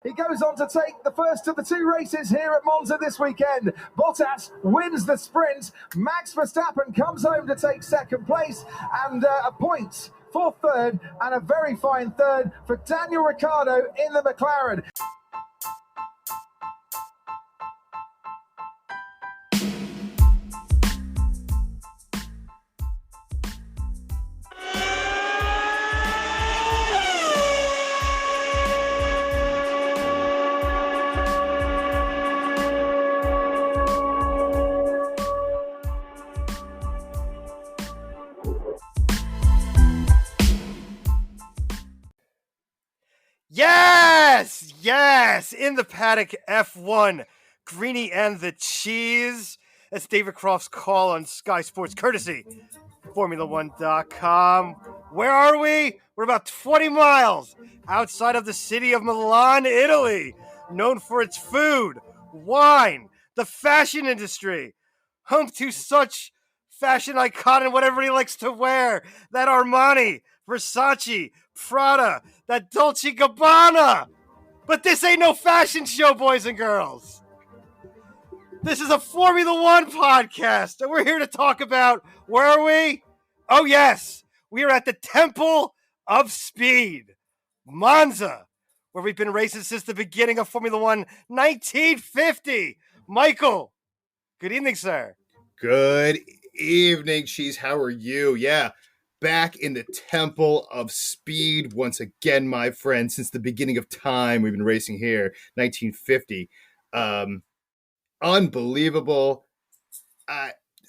He goes on to take the first of the two races here at Monza this weekend. Bottas wins the sprint. Max Verstappen comes home to take second place, and a point for third, and a very fine third for Daniel Ricciardo in the McLaren. Yes, in the paddock F1, Greeny and the Cheese. That's David Croft's call on Sky Sports, courtesy Formula1.com. Where are we? We're about 20 miles outside of the city of Milan, Italy, known for its food, wine, the fashion industry, home to such fashion icon and what everybody likes to wear, that Armani, Versace, Prada, that Dolce & Gabbana. But this ain't no fashion show, boys and girls. This is a Formula One podcast, and we're here to talk about, where are we? Oh yes, we are at the Temple of Speed, Monza, where we've been racing since the beginning of Formula One, 1950. Michael, good evening, sir. Good evening, Cheese. How are you? Yeah, back in the Temple of Speed once again, my friend. Since the beginning of time, we've been racing here, 1950. Unbelievable.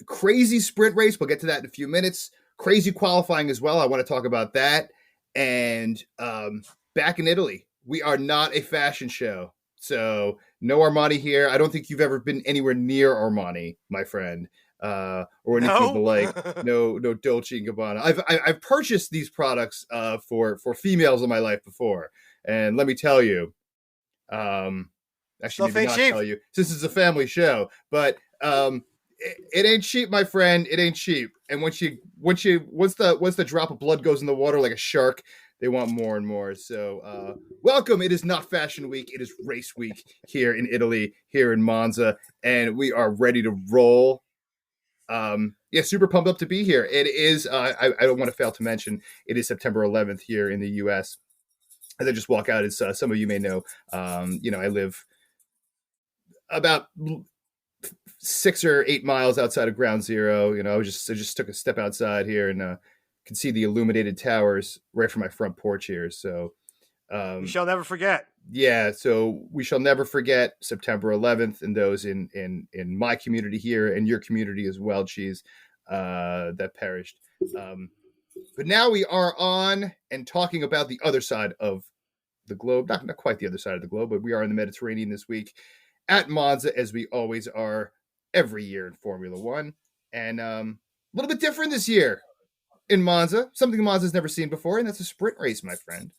Crazy sprint race. We'll get to that in a few minutes. Crazy qualifying as well. I want to talk about that. And back in Italy, we are not a fashion show. So no Armani here. I don't think you've ever been anywhere near Armani, my friend. Or anything like no Dolce & Gabbana. I've purchased these products for females in my life before, and let me tell you, actually maybe not tell you, since it's a family show, but it ain't cheap, my friend. It ain't cheap. And once the drop of blood goes in the water like a shark, they want more and more. So welcome. It is not fashion week. It is race week here in Italy, here in Monza, and we are ready to roll. Super pumped up to be here. It is, I don't want to fail to mention, it is September 11th here in the U.S. As I just walk out, as some of you may know, I live about 6 or 8 miles outside of Ground Zero. I just took a step outside here and can see the illuminated towers right from my front porch here. So we shall never forget. Yeah, so we shall never forget September 11th and those in my community here and your community as well, Cheese, that perished. But now we are on and talking about the other side of the globe. Not quite the other side of the globe, but we are in the Mediterranean this week at Monza, as we always are every year in Formula One. And a little bit different this year in Monza. Something Monza's never seen before, and that's a sprint race, my friend.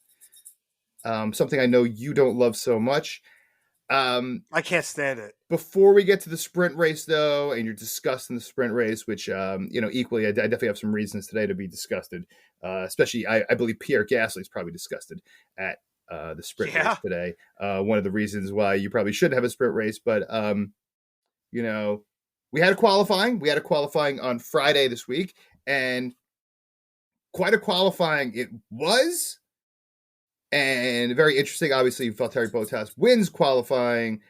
Something I know you don't love so much. I can't stand it. Before we get to the sprint race, though, and you're disgusting the sprint race, which, equally, I definitely have some reasons today to be disgusted. Especially, I believe Pierre Gasly's probably disgusted at the sprint race today. One of the reasons why you probably should have a sprint race. But, we had a qualifying. We had a qualifying on Friday this week, and quite a qualifying it was. And very interesting, obviously, Valtteri Bottas wins qualifying,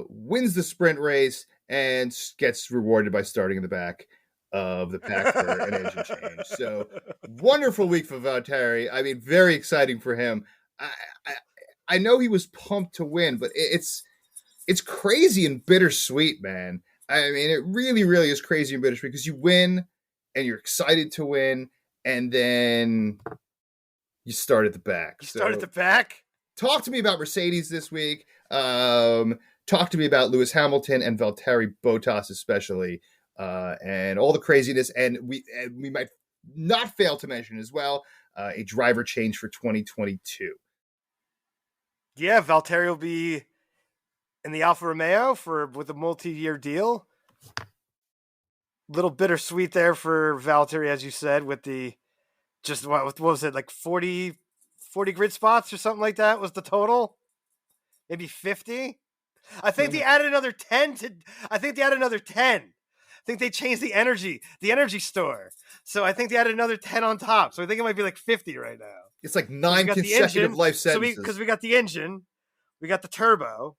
wins the sprint race, and gets rewarded by starting in the back of the pack for an engine change. So, wonderful week for Valtteri. I mean, very exciting for him. I know he was pumped to win, but it's crazy and bittersweet, man. I mean, it really, really is crazy and bittersweet because you win, and you're excited to win, and then you start at the back. Talk to me about Mercedes this week. Talk to me about Lewis Hamilton and Valtteri Bottas especially, and all the craziness. And we might not fail to mention as well a driver change for 2022. Yeah, Valtteri will be in the Alfa Romeo with a multi-year deal. Little bittersweet there for Valtteri, as you said, with the what was it, like 40 grid spots or something like that was the total? maybe 50. I think they added another 10 to. I think they added another 10. I think they changed the energy store. So I think they added another 10 on top. So I think it might be like 50 right now. It's like 9 consecutive life sentences. Because we got the engine, we got the turbo,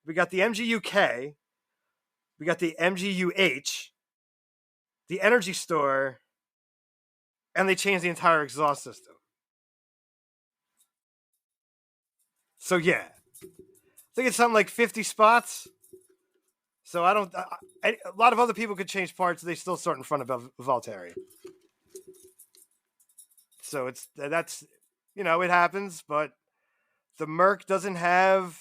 we got the MGUK, we got the MGUH, the energy store, and they changed the entire exhaust system. So yeah, I think it's something like 50 spots. So a lot of other people could change parts. They still start in front of Valtteri. So that's it happens, but the Merc doesn't have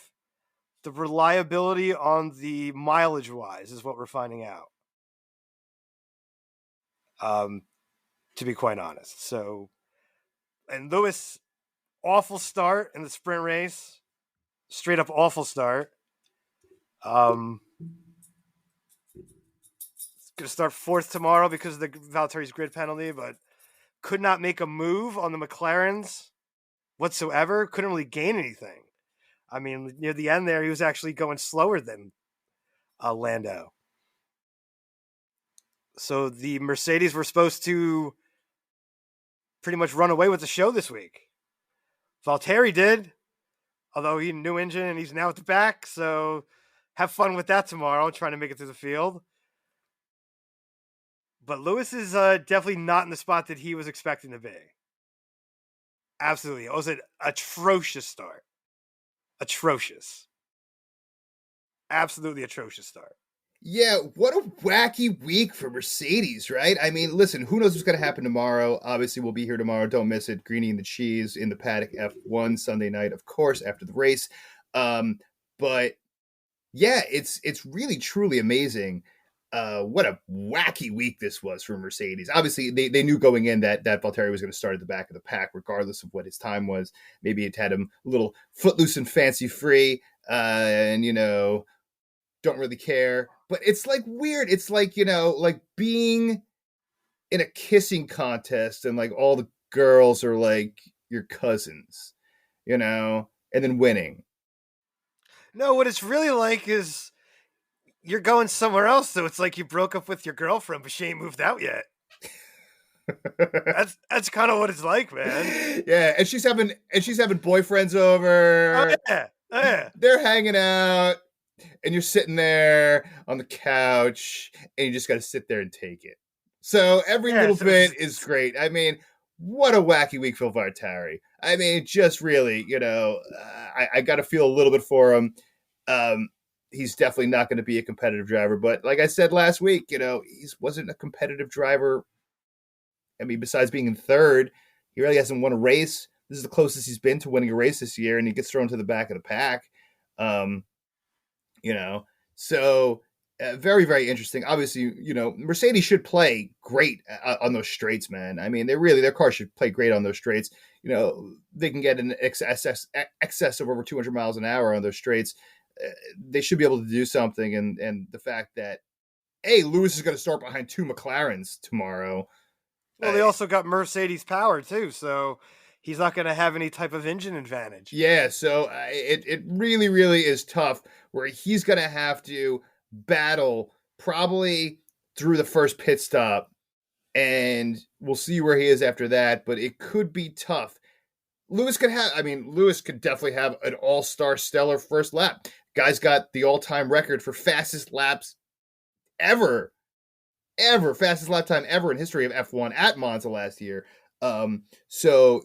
the reliability on the mileage wise, is what we're finding out. To be quite honest. So, and Lewis, awful start in the sprint race. Straight up awful start. Going to start fourth tomorrow because of the Valtteri's grid penalty, but could not make a move on the McLarens whatsoever. Couldn't really gain anything. I mean, near the end there, he was actually going slower than Lando. So the Mercedes were supposed to pretty much run away with the show this week. Valtteri did, although he had a new engine and he's now at the back. So have fun with that tomorrow, trying to make it through the field. But Lewis is definitely not in the spot that he was expecting to be. Absolutely. It was an atrocious start. Atrocious. Absolutely atrocious start. Yeah, what a wacky week for Mercedes, right? I mean, listen, who knows what's going to happen tomorrow? Obviously, we'll be here tomorrow. Don't miss it. Greenie and the Cheese in the paddock F1 Sunday night, of course, after the race. But yeah, it's really, truly amazing. What a wacky week this was for Mercedes. Obviously, they knew going in that Valtteri was going to start at the back of the pack, regardless of what his time was. Maybe it had him a little footloose and fancy free, and don't really care. But it's like weird. It's like, like being in a kissing contest and like all the girls are like your cousins, and then winning. No, what it's really like is you're going somewhere else. So it's like you broke up with your girlfriend, but she ain't moved out yet. That's kind of what it's like, man. Yeah. And she's having boyfriends over. Oh, yeah. They're hanging out. And you're sitting there on the couch, and you just got to sit there and take it. So every little bit is great. I mean, what a wacky week for Valtteri. I mean, just really, I got to feel a little bit for him. He's definitely not going to be a competitive driver. But like I said last week, he wasn't a competitive driver. I mean, besides being in third, he really hasn't won a race. This is the closest he's been to winning a race this year, and he gets thrown to the back of the pack. So very, very interesting. Obviously, Mercedes should play great on those straights, man. I mean, their car should play great on those straights. They can get an excess of over 200 miles an hour on those straights. They should be able to do something. And the fact that, Lewis is going to start behind two McLarens tomorrow. Well, they also got Mercedes power too, so he's not going to have any type of engine advantage. Yeah, so it really, really is tough where he's going to have to battle probably through the first pit stop, and we'll see where he is after that, but it could be tough. Lewis could definitely have an all-star stellar first lap. Guy's got the all-time record for fastest laps ever, fastest lap time ever in history of F1 at Monza last year. So,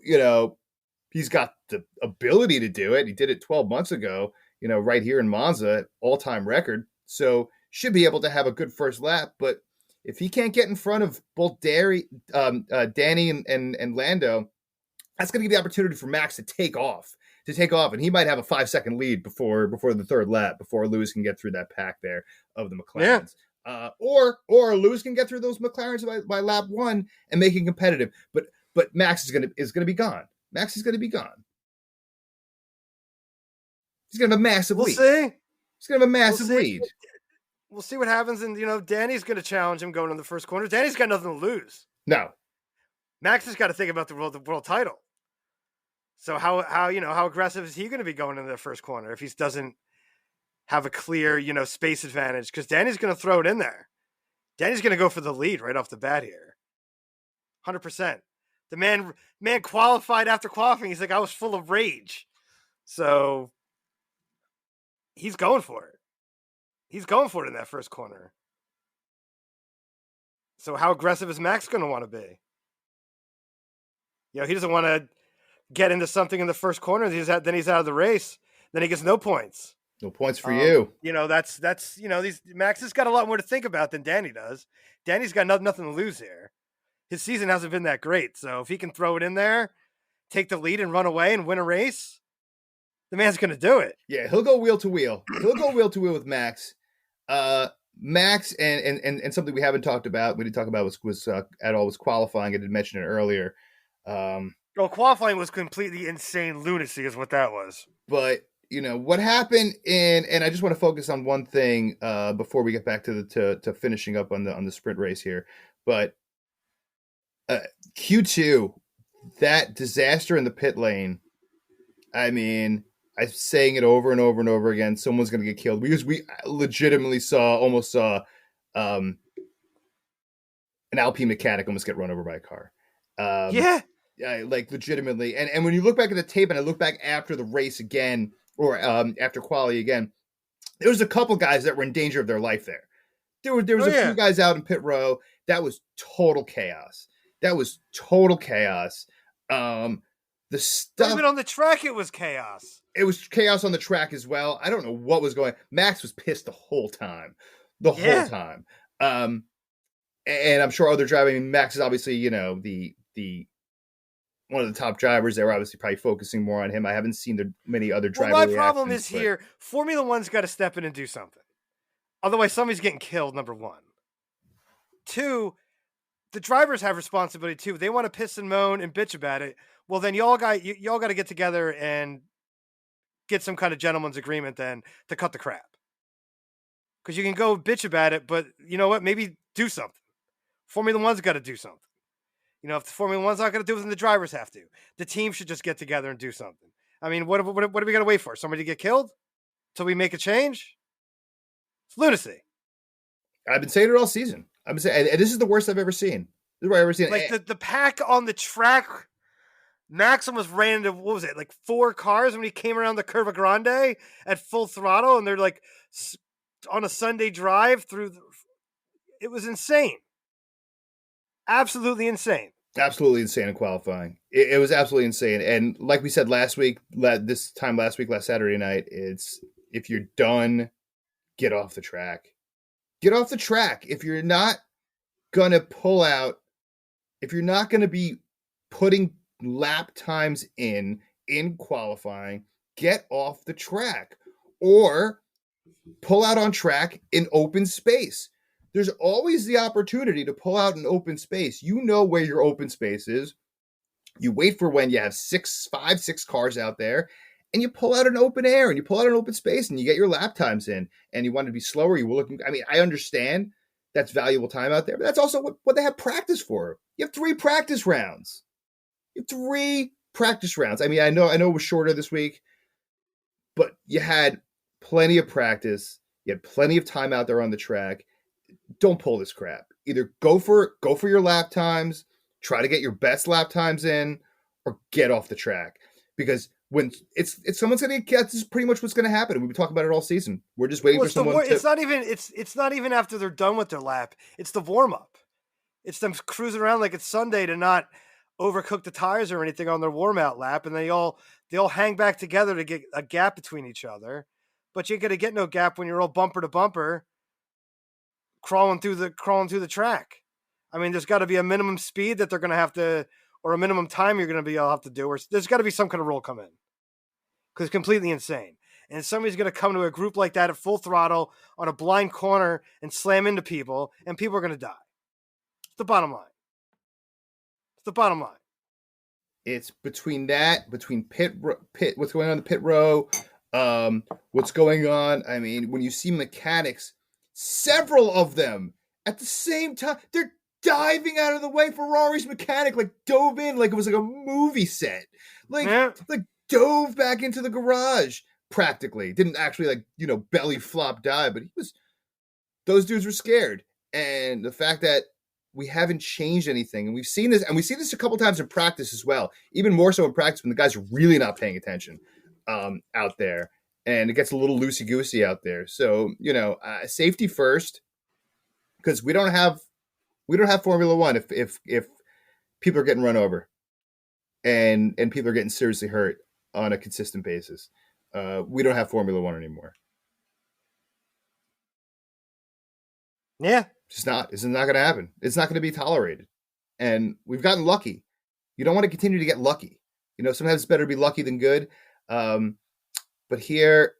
he's got the ability to do it. He did it 12 months ago, right here in Monza, all-time record. So should be able to have a good first lap. But if he can't get in front of both Danny and Lando, that's going to give the opportunity for Max to take off. And he might have a 5-second lead before the third lap, before Lewis can get through that pack there of the McLarens. Yeah. Or Lewis can get through those McLarens by lap one and make it competitive. But Max is going to be gone. Max is going to be gone. He's going to have a massive lead. We'll see. He's going to have a massive lead. We'll see what happens. And, Danny's going to challenge him going in the first corner. Danny's got nothing to lose. No. Max has got to think about the world title. So how aggressive is he going to be going into the first corner if he doesn't have a clear, space advantage? Because Danny's going to throw it in there. Danny's going to go for the lead right off the bat here. 100%. The man qualified after qualifying. He's like, I was full of rage. So he's going for it. He's going for it in that first corner. So how aggressive is Max going to want to be? He doesn't want to get into something in the first corner. Then he's out of the race. Then he gets no points. No points for you. That's Max has got a lot more to think about than Danny does. Danny's got nothing to lose here. His season hasn't been that great. So if he can throw it in there, take the lead and run away and win a race, the man's going to do it. Yeah, he'll go wheel to wheel. He'll go wheel to wheel with Max. Max and something we haven't talked about. We didn't talk about was qualifying. I did mention it earlier. Qualifying was completely insane lunacy, is what that was. But what happened and I just want to focus on one thing before we get back to finishing up on the sprint race here. But Q2, that disaster in the pit lane. I mean, I'm saying it over and over and over again. Someone's going to get killed because we legitimately almost saw an Alpine mechanic almost get run over by a car. Like legitimately. And when you look back at the tape, and I look back after the race again, or after quali again, there was a couple guys that were in danger of their life there. There was a few guys out in pit row. That was total chaos. The stuff even on the track, it was chaos. It was chaos on the track as well. I don't know what was going on. Max was pissed the whole time. Whole time. And I'm sure other driving, Max is obviously, the one of the top drivers. They were obviously probably focusing more on him. I haven't seen many other drivers. Well, my problem is here, Formula One's got to step in and do something. Otherwise, somebody's getting killed, number one. Two, the drivers have responsibility too. They want to piss and moan and bitch about it. Well, then y'all got to get together and get some kind of gentleman's agreement then to cut the crap. Because you can go bitch about it, but you know what? Maybe do something. Formula One's got to do something. If the Formula One's not going to do it, then the drivers have to. The team should just get together and do something. I mean, what are we going to wait for? Somebody to get killed till we make a change? It's lunacy. I've been saying it all season. I've been saying, and this is the worst I've ever seen. This is what I've ever seen. Like the pack on the track, Max almost ran into, what was it, like 4 cars when he came around the Curva Grande at full throttle, and they're like on a Sunday drive through. It was insane. Absolutely insane. Absolutely insane in qualifying. It was absolutely insane. And like we said last Saturday night, it's if you're done, get off the track. Get off the track. If you're not going to pull out, if you're not going to be putting lap times in qualifying, get off the track or pull out on track in open space. There's always the opportunity to pull out an open space. You know where your open space is. You wait for when you have 6 cars out there, and you pull out an open air and you pull out an open space and you get your lap times in. And you want to be slower. You will look. I mean, I understand that's valuable time out there, but that's also what they have practice for. You have 3 practice rounds. I mean, I know it was shorter this week, but you had plenty of practice. You had plenty of time out there on the track. Don't pull this crap. Either go for your lap times, try to get your best lap times in, or get off the track. Because when it's someone's going to get, this is pretty much what's going to happen. We've been talking about it all season. We're just waiting for someone. It's not even after they're done with their lap. It's the warm up. It's them cruising around like it's Sunday to not overcook the tires or anything on their warm out lap, and they all hang back together to get a gap between each other. But you ain't going to get no gap when you're all bumper to bumper. Crawling through the track. I mean, there's got to be a minimum speed that they're going to have to, or a minimum time you're going to be able to have to do, or there's got to be some kind of rule come in. Because it's completely insane. And somebody's going to come to a group like that at full throttle on a blind corner and slam into people, and people are going to die. It's the bottom line. It's between pit, what's going on in the pit row, what's going on. I mean, when you see mechanics, several of them at the same time, they're diving out of the way. Ferrari's mechanic dove in like it was like a movie set. like dove back into the garage practically. Didn't actually belly flop dive, but those dudes were scared. And the fact that we haven't changed anything, and we see this a couple times in practice as well, even more so in practice when the guys are really not paying attention out there, and it gets a little loosey-goosey out there. So, safety first, because we don't have Formula One if people are getting run over and people are getting seriously hurt on a consistent basis. We don't have Formula One anymore. Yeah. It's not going to happen. It's not going to be tolerated. And we've gotten lucky. You don't want to continue to get lucky. Sometimes it's better to be lucky than good. But here,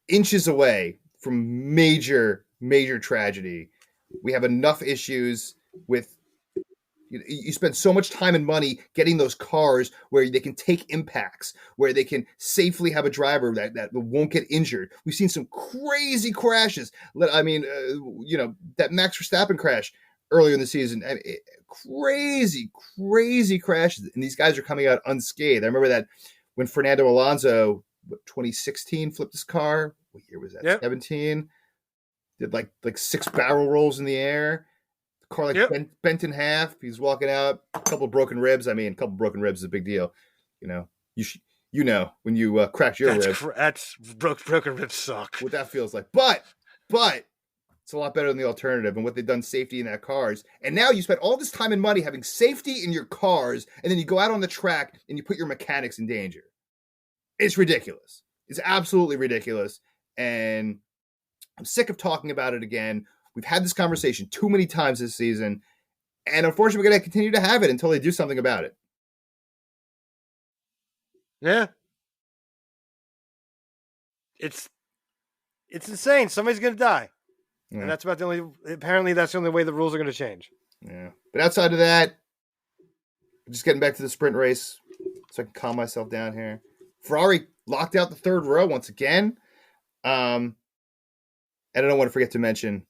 inches away from major, major tragedy, we have enough issues with. You spend so much time and money getting those cars where they can take impacts, where they can safely have a driver that won't get injured. We've seen some crazy crashes. I mean, that Max Verstappen crash earlier in the season, crazy, crazy crashes. And these guys are coming out unscathed. I remember that when Fernando Alonso, 2016, flipped his car. What year was that? Yep. 17. Did like 6 barrel rolls in the air. Car bent in half. He's walking out. A couple broken ribs. I mean, a couple broken ribs is a big deal. When you cracked your rib. Broken ribs suck. What that feels like, but it's a lot better than the alternative. And what they've done safety in that cars. And now you spend all this time and money having safety in your cars, and then you go out on the track and you put your mechanics in danger. It's ridiculous. It's absolutely ridiculous. And I'm sick of talking about it again. We've had this conversation too many times this season, and unfortunately, we're going to continue to have it until they do something about it. Yeah. It's insane. Somebody's going to die. Yeah. And that's apparently that's the only way the rules are going to change. Yeah. But outside of that, just getting back to the sprint race so I can calm myself down here. Ferrari locked out the third row once again. And I don't want to forget to mention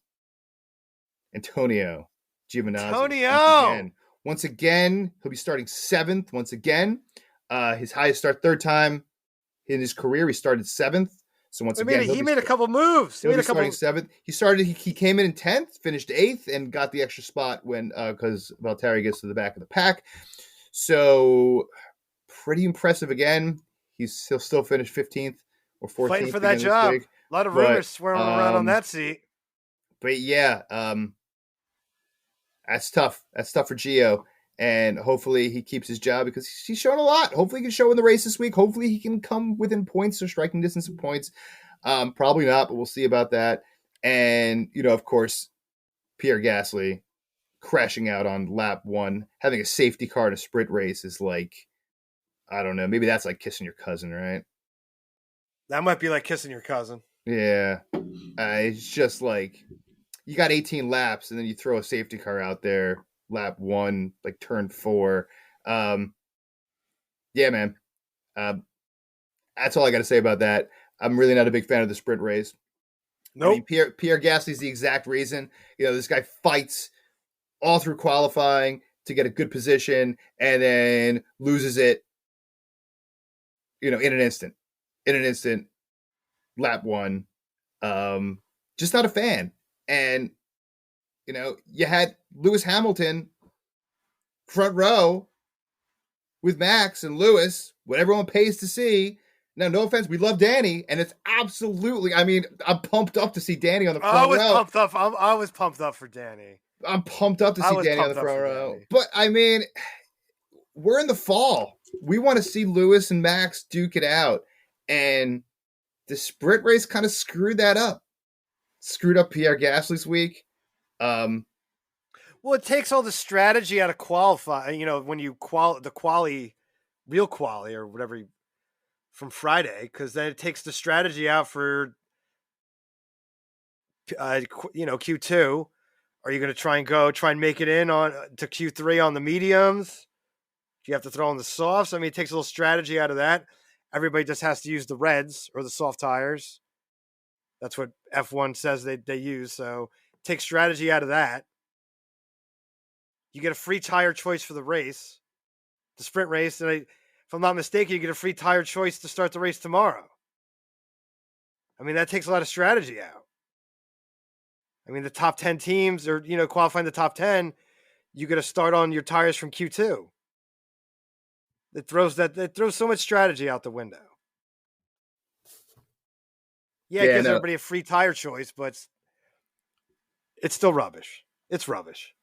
Antonio Giovinazzi. Once again, he'll be starting 7th. Once again, his highest start, third time in his career. He started 7th. So once again, he made a couple moves. He made a couple. Starting 7th. He came in 10th, finished 8th, and got the extra spot when because Valtteri gets to the back of the pack. So pretty impressive again. He'll still finish 15th or 14th. Fighting for that job. A lot of rumors swirling around on that seat. But yeah, that's tough. That's tough for Gio. And hopefully he keeps his job because he's shown a lot. Hopefully he can show in the race this week. Hopefully he can come within points or striking distance of points. Probably not, but we'll see about that. And, of course, Pierre Gasly crashing out on lap 1. Having a safety car in a sprint race is like, I don't know. Maybe that's like kissing your cousin, right? That might be like kissing your cousin. Yeah. It's just like you got 18 laps and then you throw a safety car out there. Lap 1, like turn 4. Yeah, man. That's all I got to say about that. I'm really not a big fan of the sprint race. Nope. I mean, Pierre Gasly's the exact reason. This guy fights all through qualifying to get a good position and then loses it, in an instant. Lap 1. Just not a fan. And you had Lewis Hamilton front row with Max and Lewis, what everyone pays to see. Now, no offense, we love Danny, and it's absolutely, I'm pumped up to see Danny on the front row. I was pumped up for Danny. I'm pumped up to see Danny on the front row. But, we're in the fall. We want to see Lewis and Max duke it out. And the sprint race kind of screwed that up. Screwed up Pierre Gasly's week. Well, it takes all the strategy out of qualifying. When you real quali or whatever from Friday, because then it takes the strategy out for Q2. Are you going to try and make it in to Q3 on the mediums? Do you have to throw on the softs? It takes a little strategy out of that. Everybody just has to use the reds or the soft tires. That's what F1 says they use. So take strategy out of that. You get a free tire choice for the race. the sprint race. And if I'm not mistaken, you get a free tire choice to start the race tomorrow. I mean, that takes a lot of strategy out. I mean, the top 10 teams or, qualifying the top 10, you got to start on your tires from Q2. It throws so much strategy out the window. Yeah, it gives everybody a free tire choice, but it's still rubbish. It's rubbish.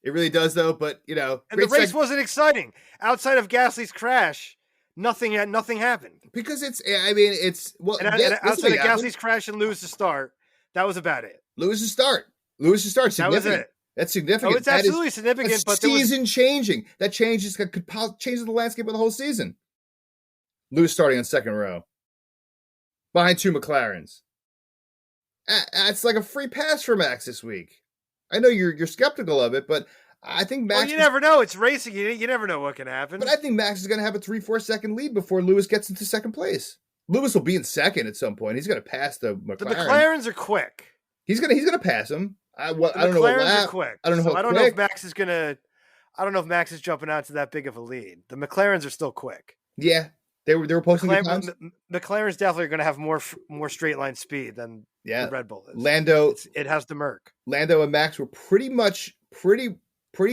It really does, though. But and the race wasn't exciting outside of Gasly's crash. Nothing happened because outside of Gasly's crash and Lewis' start, that was Lewis' start. Significant. That was it. That's significant. Oh, it's absolutely significant. But season changing. That changes could change the landscape of the whole season. Lewis starting on second row, behind two McLarens. That's like a free pass for Max this week. I know you're skeptical of it, but I think Max. Well, you never know. It's racing. You never know what can happen. But I think Max is going to have a 3-4 second lead before Lewis gets into second place. Lewis will be in second at some point. He's going to pass the McLaren. The McLarens are quick. He's going to pass him. I don't know what McLarens are quick. I don't know. So I don't know if Max is going to. I don't know if Max is jumping out to that big of a lead. The McLarens are still quick. Yeah, they were posting good times. McLaren's definitely going to have more straight line speed than the Red Bull is. It has the Merc. Lando and Max were pretty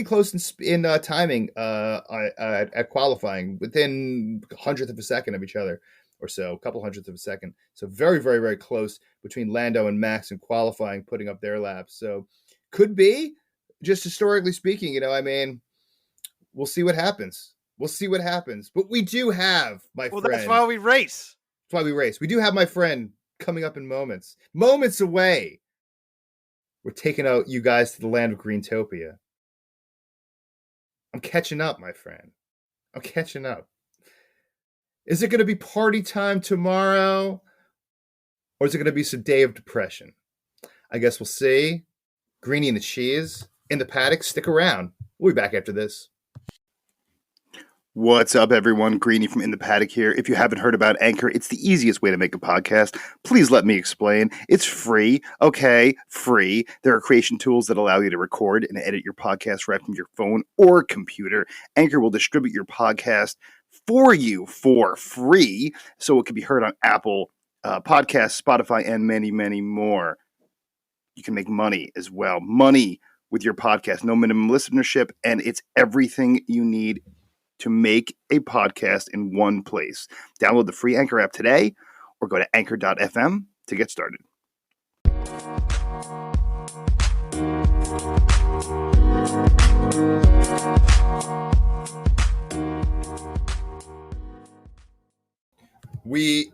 close in timing at qualifying, within a hundredth of a second of each other or so, a couple hundredths of a second. So very, very, very close between Lando and Max in qualifying, putting up their laps. So could be, just historically speaking, we'll see what happens. But we do have my friend. Well, that's why we race. We do have my friend coming up in moments away. We're taking out you guys to the land of Greentopia. I'm catching up, my friend. I'm catching up. Is it going to be party time tomorrow? Or is it going to be some day of depression? I guess we'll see. Greenie and the Cheese in the paddock. Stick around. We'll be back after this. What's up, everyone? Greenie from In the Paddock here. If you haven't heard about Anchor, it's the easiest way to make a podcast. Please let me explain. It's free. Okay, free. There are creation tools that allow you to record and edit your podcast right from your phone or computer. Anchor will distribute your podcast for you for free, so it can be heard on Apple Podcasts, Spotify, and many, many more. You can make money as well. Money with your podcast. No minimum listenership, and it's everything you need to make a podcast in one place. Download the free Anchor app today or go to anchor.fm to get started. We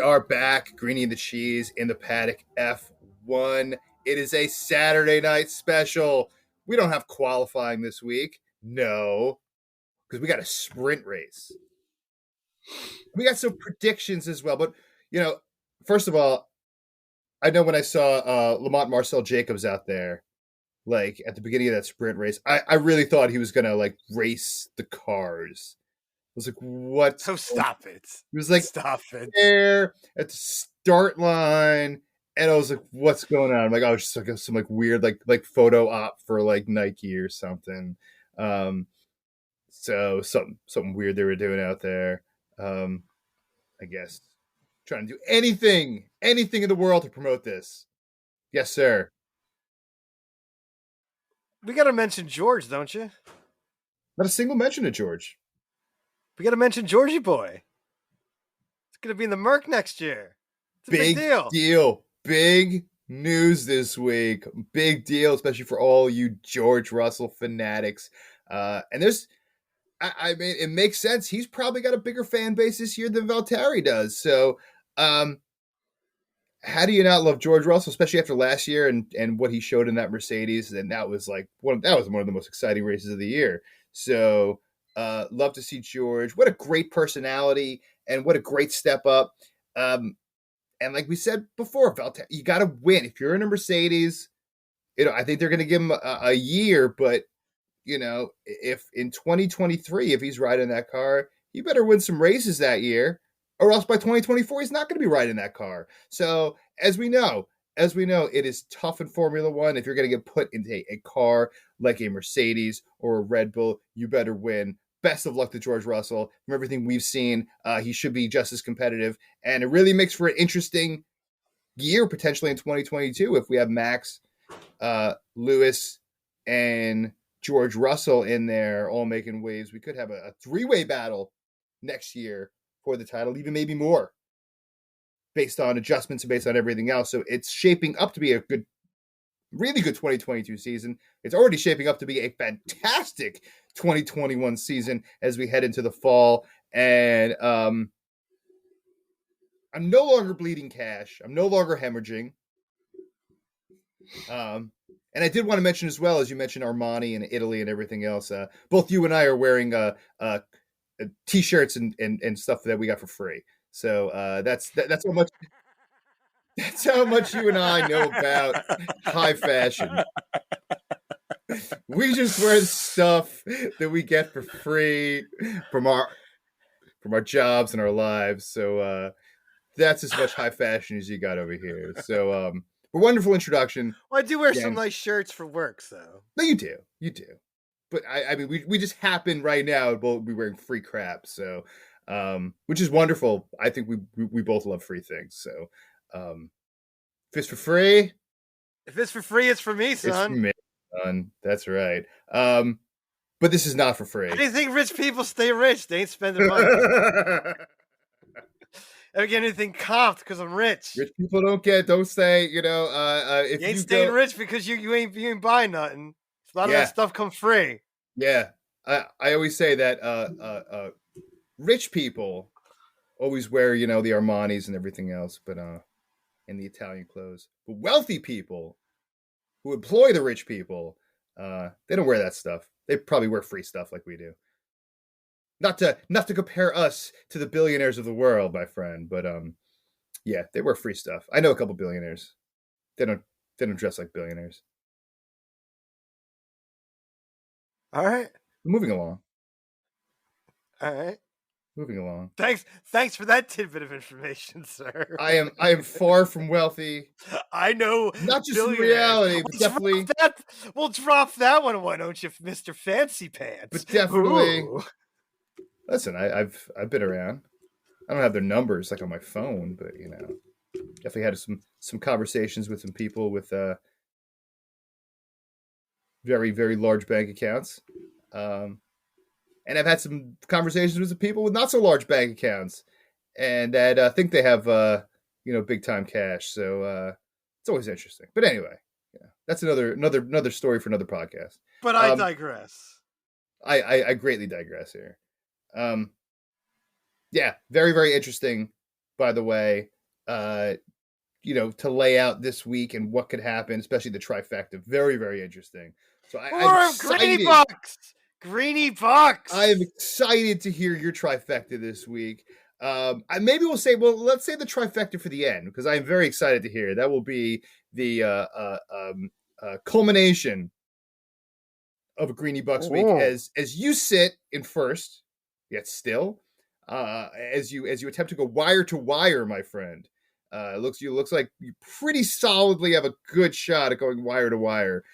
are back, Greenie and the Cheese in the Paddock F1. It is a Saturday night special. We don't have qualifying this week. No. Because we got a sprint race. We got some predictions as well. But, first of all, I know when I saw Lamont Marcel Jacobs out there, like, at the beginning of that sprint race, I really thought he was going to, race the cars. I was like, what? So stop it. He was like, stop it. There at the start line. And I was like, what's going on? I'm like, oh, it's just some weird, like photo op for, Nike or something. So something weird they were doing out there. I guess trying to do anything in the world to promote this. Yes, sir. We got to mention George, don't you? Not a single mention of George. We got to mention Georgie boy. It's going to be in the Merc next year. It's a big deal. Big news this week. Big deal, especially for all you George Russell fanatics. And there's, I mean, it makes sense. He's probably got a bigger fan base this year than Valtteri does. So, how do you not love George Russell, especially after last year and what he showed in that Mercedes? And that was one of the most exciting races of the year. So, love to see George. What a great personality and what a great step up. And like we said before, Valtteri, you got to win. If you're in a Mercedes, I think they're going to give him a year, but if in 2023, if he's riding that car, he better win some races that year, or else by 2024, he's not going to be riding that car. So as we know, as we know, it is tough in Formula One. If you're going to get put into a car like a Mercedes or a Red Bull, you better win. Best of luck to George Russell. From everything we've seen, he should be just as competitive. And it really makes for an interesting year potentially in 2022 if we have Max, Lewis, and George Russell in there all making waves. We could have a three-way battle next year for the title, even maybe more, based on adjustments and based on everything else. So it's shaping up to be a good, really good 2022 season. It's already shaping up to be a fantastic 2021 season as we head into the fall. And I'm no longer bleeding cash. I'm no longer hemorrhaging. And I did want to mention as well, as you mentioned Armani and Italy and everything else, both you and I are wearing T-shirts and stuff that we got for free. So that's how much. That's how much you and I know about high fashion. We just wear stuff that we get for free from our jobs and our lives. So that's as much high fashion as you got over here. So a wonderful introduction. Well, I do wear some nice shirts for work, so. No, you do. But I mean, we just happen right now to both be wearing free crap. So, which is wonderful. I think we both love free things. So, if it's for free, it's for me, son. It's for me, son. That's right. But this is not for free. How do you think rich people stay rich? They ain't spending money. Ever get anything comped because I'm rich? Rich people don't stay, if you ain't staying rich because you ain't buying nothing. A lot of that stuff comes free. Yeah. I always say that rich people always wear, the Armanis and everything else, but and the Italian clothes. But wealthy people who employ the rich people, they don't wear that stuff. They probably wear free stuff like we do. Not to compare us to the billionaires of the world, my friend, but yeah, they wear free stuff. I know a couple billionaires. They don't dress like billionaires. All right. Moving along. All right. Moving along. Thanks for that tidbit of information, sir. I am far from wealthy. I know. Not just in reality, but definitely. We'll drop that one, why don't you, Mr. Fancy Pants? But definitely. Ooh. Listen, I've been around. I don't have their numbers like on my phone, but definitely had some conversations with some people with very, very large bank accounts. And I've had some conversations with some people with not so large bank accounts, and that think they have big time cash. So it's always interesting. But anyway, that's another story for another podcast. But I digress. I greatly digress here. Yeah, very, very interesting, by the way, to lay out this week and what could happen, especially the trifecta. Very, very interesting. So I'm excited. Greeny Bucks. I am excited to hear your trifecta this week. Maybe let's say the trifecta for the end, because I am very excited to hear. That will be the culmination of a Greeny Bucks week as you sit in first, yet still, as you attempt to go wire to wire, my friend. It looks like you pretty solidly have a good shot at going wire to wire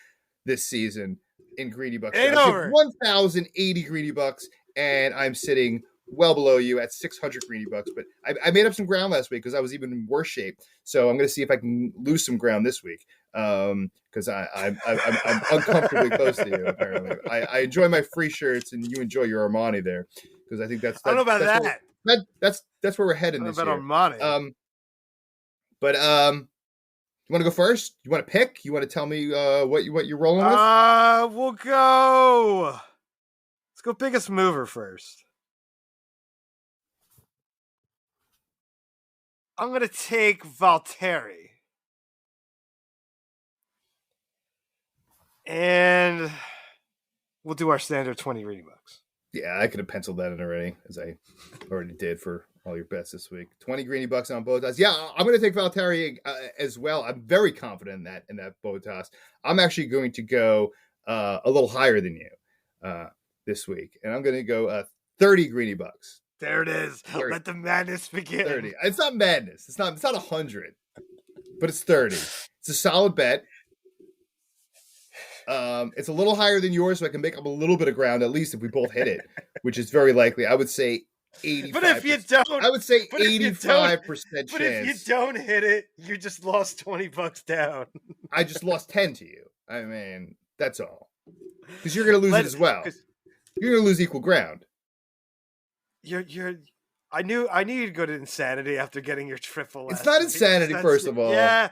this season in Greeny Bucks. 1,080 Greeny Bucks, and I'm sitting well below you at 600 Greeny Bucks. But I made up some ground last week because I was even in worse shape. So I'm going to see if I can lose some ground this week, because I'm uncomfortably close to you. Apparently, I enjoy my free shirts, and you enjoy your Armani there, because I think that's I don't know about that. That's where we're heading this year. Armani. You want to go first? You want to pick? You want to tell me what you're rolling with? We'll go. Let's go biggest mover first. I'm gonna take Valtteri, and we'll do our standard 20 Greeny Bucks. Yeah, I could have penciled that in already, as I already did for all your bets this week. 20 Greeny Bucks on Bottas. Yeah, I'm going to take Valtteri as well. I'm very confident in that Bottas. I'm actually going to go a little higher than you this week, and I'm going to go 30 Greeny Bucks. There it is. 30. Let the madness begin. 30. It's not madness. It's not 100. but it's 30. It's a solid bet. It's a little higher than yours, so I can make up a little bit of ground, at least if we both hit it, which is very likely. I would say 85%. But if you don't, I would say 85% chance. But if you don't hit it, you just lost $20 down. I just lost 10 to you. I mean, that's all. Because you're going to lose it as well. You're going to lose equal ground. I knew you'd go to insanity after getting your triple. It's not insanity, first of all. Yeah,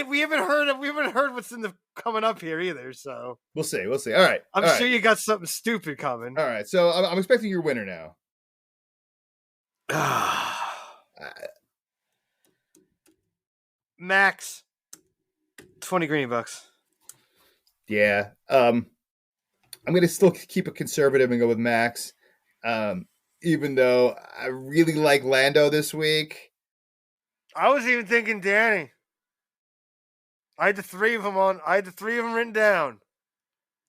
we haven't heard what's coming up here either. So we'll see. All right, I'm sure you got something stupid coming. All right, so I'm expecting your winner now. Max, 20 green bucks. Yeah, I'm gonna still keep it conservative and go with Max. Even though I really like Lando this week. I was even thinking Danny. I had the three of them written down.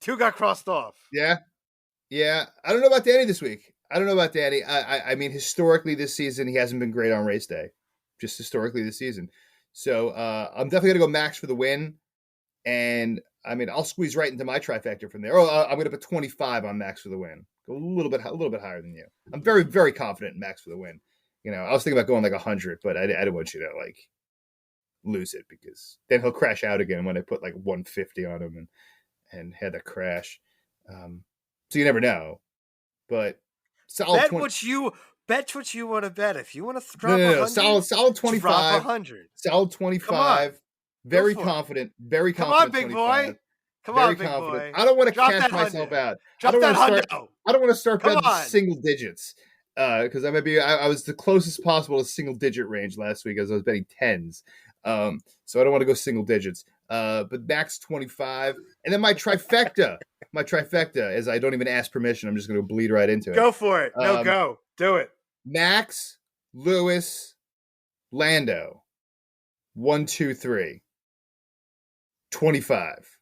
2 got crossed off. Yeah. I don't know about Danny this week. I mean, historically this season, he hasn't been great on race day. Just historically this season. So I'm definitely going to go Max for the win. And, I mean, I'll squeeze right into my trifecta from there. I'm going to put 25 on Max for the win. Go a little bit higher than you. I'm very, very confident in Max for the win. You know, I was thinking about going like 100, but I didn't want you to like lose it because then he'll crash out again when I put like 150 on him and had a crash. So you never know. But solid bet what you want to bet. If you want to drop 100, solid 25. Drop 100. Solid 25. Very confident. Very confident. Come on, big boy. Come on, big boy. I don't want to cash myself out. I don't want to start betting single digits. Because I was the closest possible to single digit range last week as I was betting tens. So I don't want to go single digits. But Max 25. And then my trifecta is I don't even ask permission. I'm just going to bleed right into it. Go for it. No, go. Do it. Max, Lewis, Lando. 1, 2, 3. 25.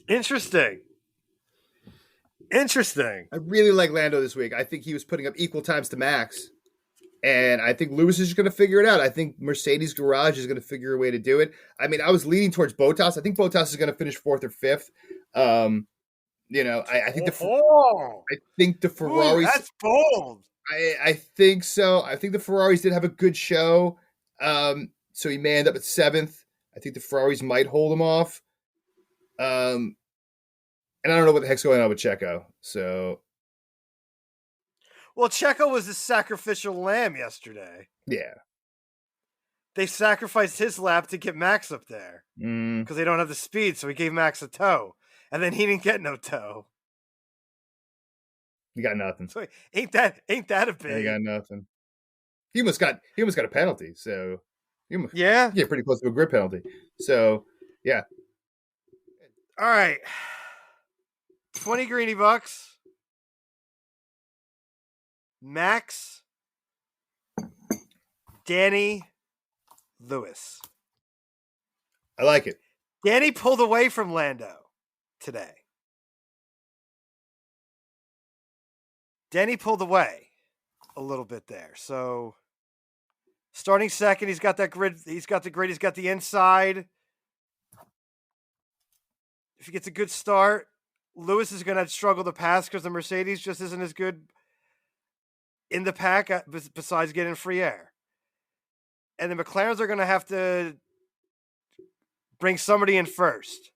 Interesting. I really like Lando this week. I think he was putting up equal times to Max. And I think Lewis is going to figure it out. I think Mercedes Garage is going to figure a way to do it. I mean, I was leaning towards Bottas. I think Bottas is going to finish 4th or 5th. You know, I think the Ferraris. Ooh, that's bold. I think so. I think the Ferraris did have a good show. So he may end up at 7th. I think the Ferraris might hold him off. And I don't know what the heck's going on with Checo. So, well, Checo was the sacrificial lamb yesterday. Yeah. They sacrificed his lap to get Max up there because they don't have the speed. So he gave Max a tow, and then he didn't get no tow. He got nothing. So ain't that a big? He got nothing. He almost got a penalty. So yeah, pretty close to a grid penalty. So yeah. All right, 20 greeny bucks. Max, Danny, Lewis. I like it. Danny pulled away from Lando today. Danny pulled away a little bit there. So starting second, he's got that grid. He's got the grid. He's got the inside. If he gets a good start, Lewis is going to struggle to pass because the Mercedes just isn't as good in the pack besides getting free air. And the McLarens are going to have to bring somebody in first.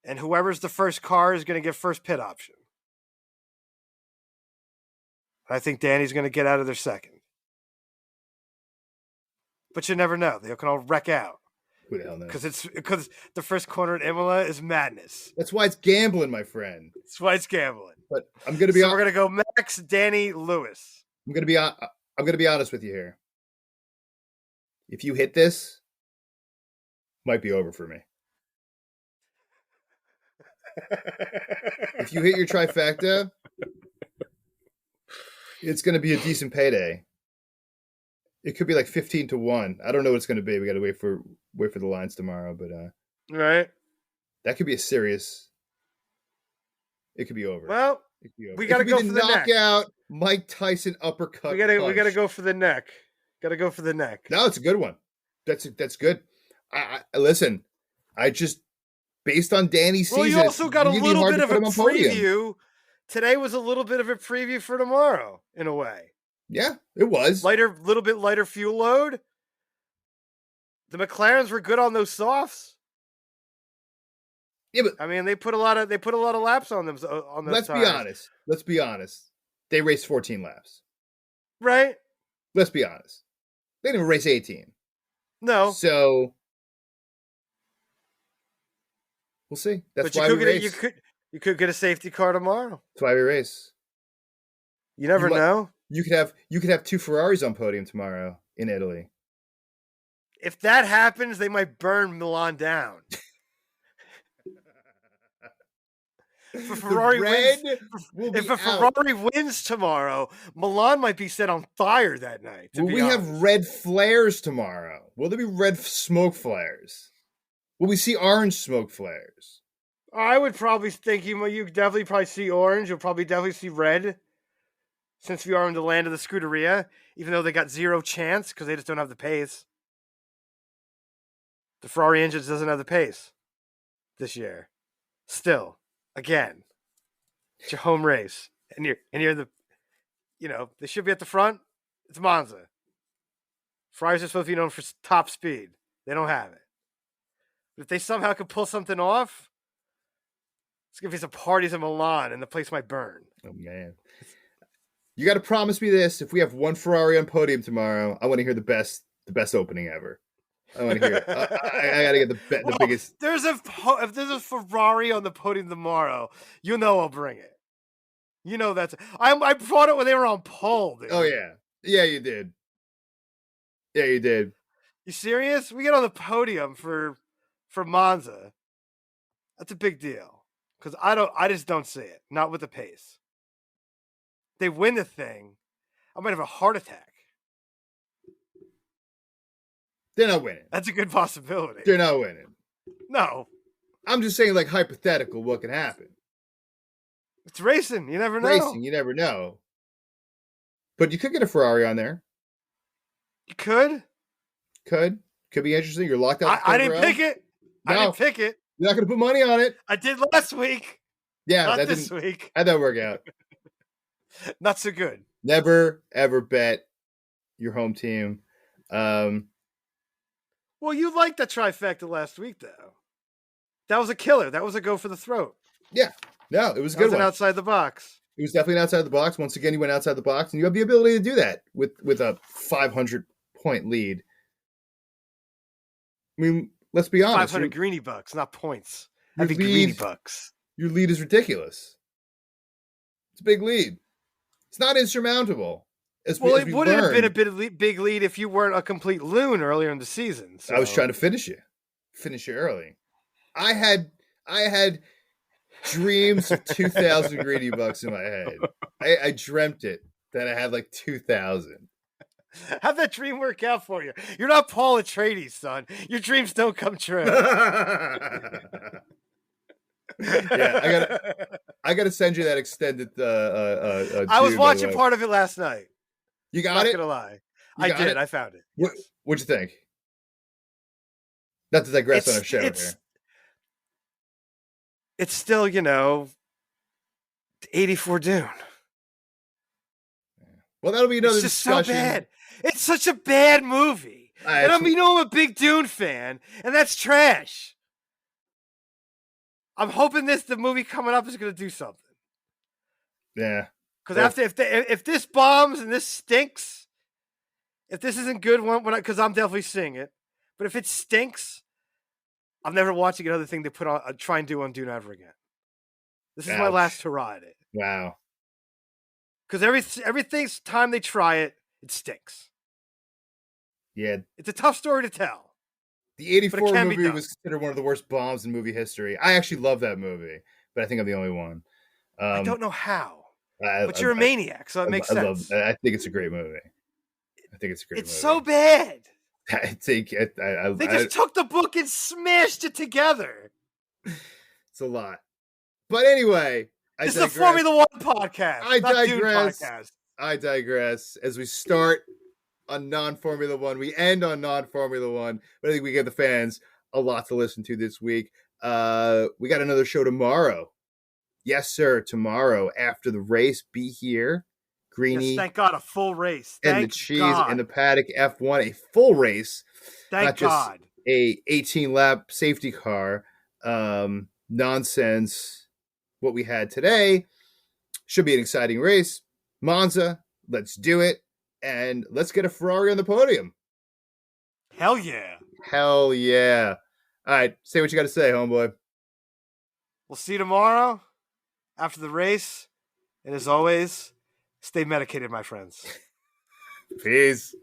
And whoever's the first car is going to get first pit option. I think Danny's going to get out of there second. But you never know. They can all wreck out. Who the hell knows? Because the first corner at Imola is madness. That's why it's gambling, my friend. That's why it's gambling. But I'm going to be. So we're going to go Max, Danny, Lewis. I'm going to be honest with you here. If you hit this, might be over for me. If you hit your trifecta, it's going to be a decent payday. It could be like 15-1. I don't know what it's going to be. We got to wait for the lines tomorrow, but right. That could be a serious It could be over. Well, it could be over. we got to go for the knockout neck. Mike Tyson uppercut. We got to go for the neck. Got to go for the neck. No, it's a good one. That's good. I listen. I just based on Danny's season. Well, you also got a little bit of a preview. Podium. Today was a little bit of a preview for tomorrow, in a way. Yeah, it was little bit lighter fuel load. The McLarens were good on those softs. Yeah, but I mean, they put a lot of laps on them. On those let's tires. be honest. They raced 14 laps. Right. Let's be honest. They didn't race 18. No. So we'll see. That's why we race. You could get a safety car tomorrow. That's why we race. You never know. You could have 2 Ferraris on podium tomorrow in Italy. If that happens, they might burn Milan down. If a Ferrari wins tomorrow, Milan might be set on fire that night. Will we have red flares tomorrow? Will there be red smoke flares? Will we see orange smoke flares? I would probably think you definitely probably see orange. You'll probably definitely see red, since we are in the land of the Scuderia, even though they got zero chance because they just don't have the pace. The Ferrari engine doesn't have the pace this year. Still, again, it's your home race, and you're the, they should be at the front. It's Monza. Ferraris are supposed to be known for top speed. They don't have it. But if they somehow could pull something off, it's going to be some parties in Milan, and the place might burn. Oh, man. You got to promise me this. If we have 1 Ferrari on podium tomorrow, I want to hear the best opening ever. I want to hear it. I got to get the biggest. If there's a Ferrari on the podium tomorrow, I'll bring it. I brought it when they were on pole, dude. Oh, yeah. Yeah, you did. Yeah, you did. You serious? We get on the podium for Monza. That's a big deal. Because I just don't see it. Not with the pace. They win the thing, I might have a heart attack. They're not winning. That's a good possibility. They're not winning. No. I'm just saying, like, hypothetical, what can happen. It's racing. You never know. Racing, you never know. But you could get a Ferrari on there. You could. Could be interesting. You're locked out. I didn't pick it. No. I didn't pick it. You're not going to put money on it. I did last week. Yeah, not this week. How'd that work out? Not so good. Never, ever bet your home team. Well, you liked that trifecta last week, though. That was a killer. That was a go for the throat. Yeah. No, it was a good one. Outside the box. It was definitely outside the box. Once again, you went outside the box, and you have the ability to do that with a 500-point lead. I mean, let's be honest. 500 greenie bucks, not points. That'd be greenie bucks. Your lead is ridiculous. It's a big lead. It's not insurmountable. It wouldn't have been a big lead if you weren't a complete loon earlier in the season. So. I was trying to finish you early. I had dreams of 2,000 greedy bucks in my head. I dreamt it that I had like 2,000. How'd that dream work out for you? You're not Paul Atreides, son. Your dreams don't come true. Yeah, I gotta send you that extended. I was watching part of it last night. You got it? Not gonna lie, I did. I found it. Yes. What'd you think? Not to digress on our show here. It's still, 84 Dune. Well, that'll be another discussion. Just so bad. It's such a bad movie. And I'm a big Dune fan, and that's trash. I'm hoping the movie coming up is going to do something. Yeah. Because if this bombs and this stinks, if this isn't good, because I'm definitely seeing it, but if it stinks, I'm never watching another thing they try and do on Dune ever again. This is my last hurrah at it. Wow. Because everything's time they try it, it stinks. Yeah. It's a tough story to tell. The 84 movie was considered one of the worst bombs in movie history. I actually love that movie, but I think I'm the only one. I don't know how. But you're a maniac, so it makes sense. I think it's a great movie. It's so bad. They just took the book and smashed it together. It's a lot. But anyway, This is a Formula One podcast. I not Dune digress. podcast. I digress. As we start on non-Formula One, we end on non-Formula One, but I think we give the fans a lot to listen to this week. We got another show tomorrow. Yes, sir. Tomorrow after the race, be here. Greeny. Yes, thank God, a full race. And the cheese and the paddock F1, a full race. Thank God. Just a 18-lap safety car. Nonsense. What we had today should be an exciting race. Monza, let's do it. And let's get a Ferrari on the podium. Hell yeah. Hell yeah. All right, say what you got to say, homeboy. We'll see you tomorrow after the race. And as always, stay medicated, my friends. Peace.